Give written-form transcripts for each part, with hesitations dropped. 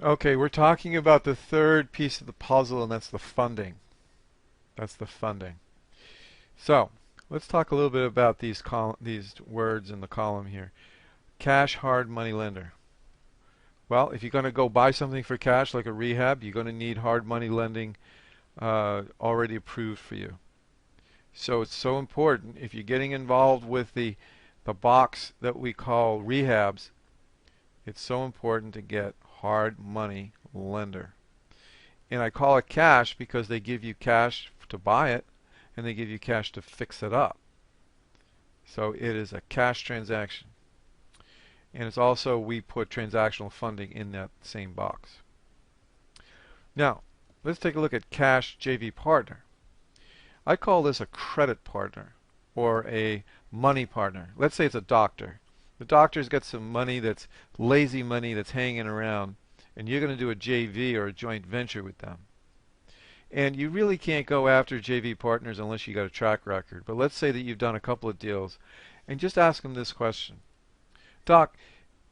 Okay, we're talking about the third piece of the puzzle, and that's the funding. That's the funding. So, let's talk a little bit about these words in the column here. Cash hard money lender. Well, if you're going to go buy something for cash like a rehab, you're going to need hard money lending already approved for you. So it's so important if you're getting involved with the box that we call rehabs, it's so important to get hard money lender. And I call it cash because they give you cash to buy it and they give you cash to fix it up. So it is a cash transaction. And it's also, we put transactional funding in that same box. Now, let's take a look at cash JV partner. I call this a credit partner or a money partner. Let's say it's a doctor. The doctor's got some money that's lazy money that's hanging around, and you're going to do a JV or a joint venture with them. And you really can't go after JV partners unless you got a track record. But let's say that you've done a couple of deals, and just ask them this question. Doc,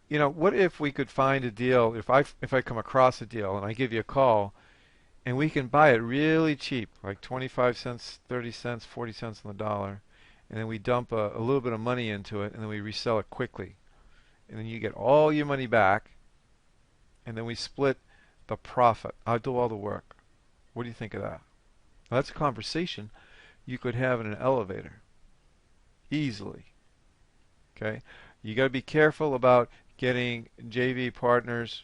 what if we could find a deal, if I come across a deal and I give you a call, and we can buy it really cheap, like 25 cents, 30 cents, 40 cents on the dollar, and then we dump a little bit of money into it, and then we resell it quickly. And then you get all your money back, and then we split the profit. I'll do all the work. What do you think of that? Well, that's a conversation you could have in an elevator easily. Okay, you got to be careful about getting JV partners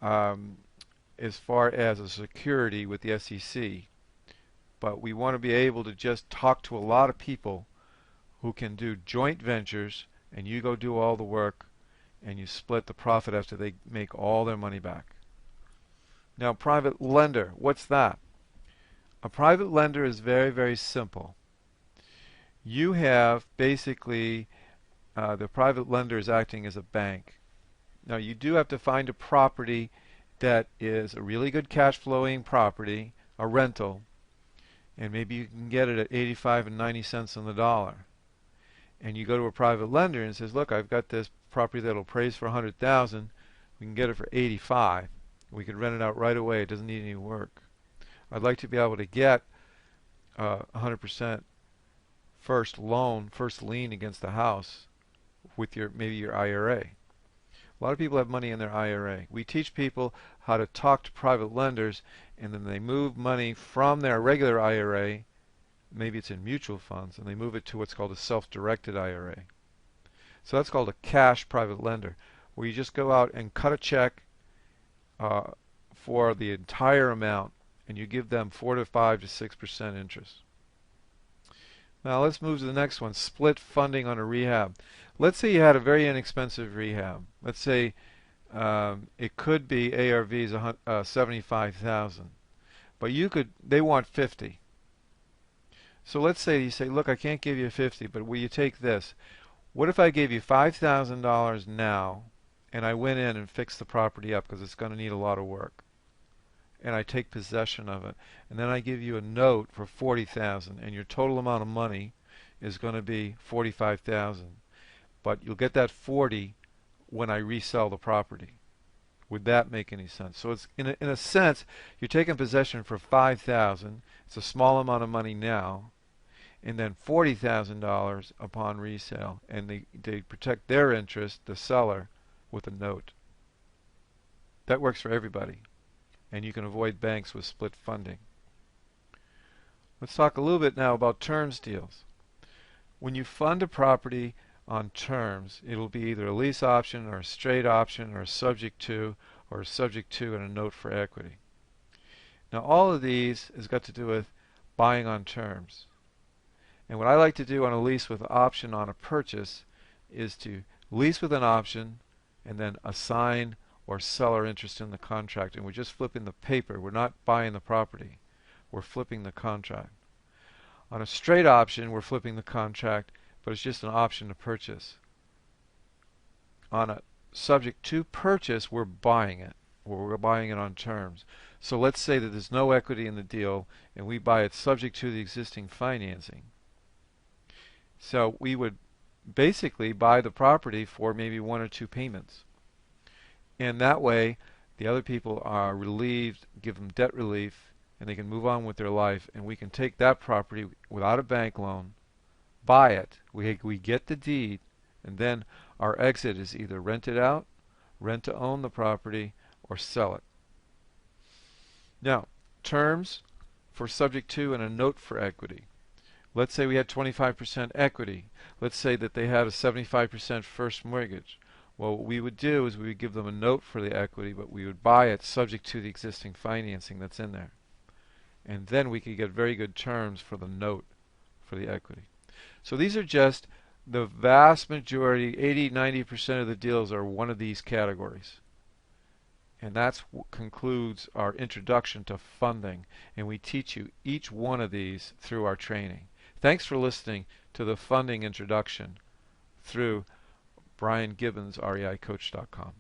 as far as a security with the SEC, but we want to be able to just talk to a lot of people who can do joint ventures, and you go do all the work, and you split the profit after they make all their money back. Now, private lender, what's that? A private lender is very, very simple. You have basically the private lender is acting as a bank. Now, you do have to find a property that is a really good cash flowing property, a rental, and maybe you can get it at 85 and 90 cents on the dollar. And you go to a private lender and says, look, I've got this property that'll appraise for 100,000. We can get it for 85. We could rent it out right away. It doesn't need any work. I'd like to be able to get 100% first loan, first lien against the house with maybe your IRA. A lot of people have money in their IRA. We teach people how to talk to private lenders, and then they move money from their regular IRA, maybe it's in mutual funds, and they move it to what's called a self-directed IRA. So that's called a cash private lender, where you just go out and cut a check for the entire amount, and you give them 4 to 5 to 6% interest. Now let's move to the next one, split funding on a rehab. Let's say you had a very inexpensive rehab. Let's say it could be ARVs 75,000, but they want 50. So let's say you say, look, I can't give you 50, but will you take this? What if I gave you $5,000 now, and I went in and fixed the property up because it's going to need a lot of work, and I take possession of it, and then I give you a note for 40,000, and your total amount of money is going to be 45,000, but you'll get that 40 when I resell the property. Would that make any sense? So it's in a sense, you're taking possession for 5,000. It's a small amount of money now, and then $40,000 upon resale, and they protect their interest, the seller, with a note. That works for everybody, and you can avoid banks with split funding. Let's talk a little bit now about terms deals. When you fund a property on terms, it'll be either a lease option or a straight option or a subject to and a note for equity. Now all of these has got to do with buying on terms. And what I like to do on a lease with option on a purchase is to lease with an option and then assign or seller interest in the contract. And we're just flipping the paper. We're not buying the property. We're flipping the contract. On a straight option, we're flipping the contract, but it's just an option to purchase. On a subject to purchase, we're buying it, or we're buying it on terms. So let's say that there's no equity in the deal, and we buy it subject to the existing financing. So we would basically buy the property for maybe 1 or 2 payments. And that way, The other people are relieved, give them debt relief, and they can move on with their life, and we can take that property without a bank loan, buy it, we get the deed, and then our exit is either rent it out, rent to own the property, or sell it. Now, terms for subject to and a note for equity. Let's say we had 25% equity. Let's say that they had a 75% first mortgage. Well, what we would do is we would give them a note for the equity, but we would buy it subject to the existing financing that's in there. And then we could get very good terms for the note for the equity. So these are just the vast majority, 80-90% of the deals are one of these categories. And that concludes our introduction to funding. And we teach you each one of these through our training. Thanks for listening to the funding introduction through Brian Gibbons, reicoach.com.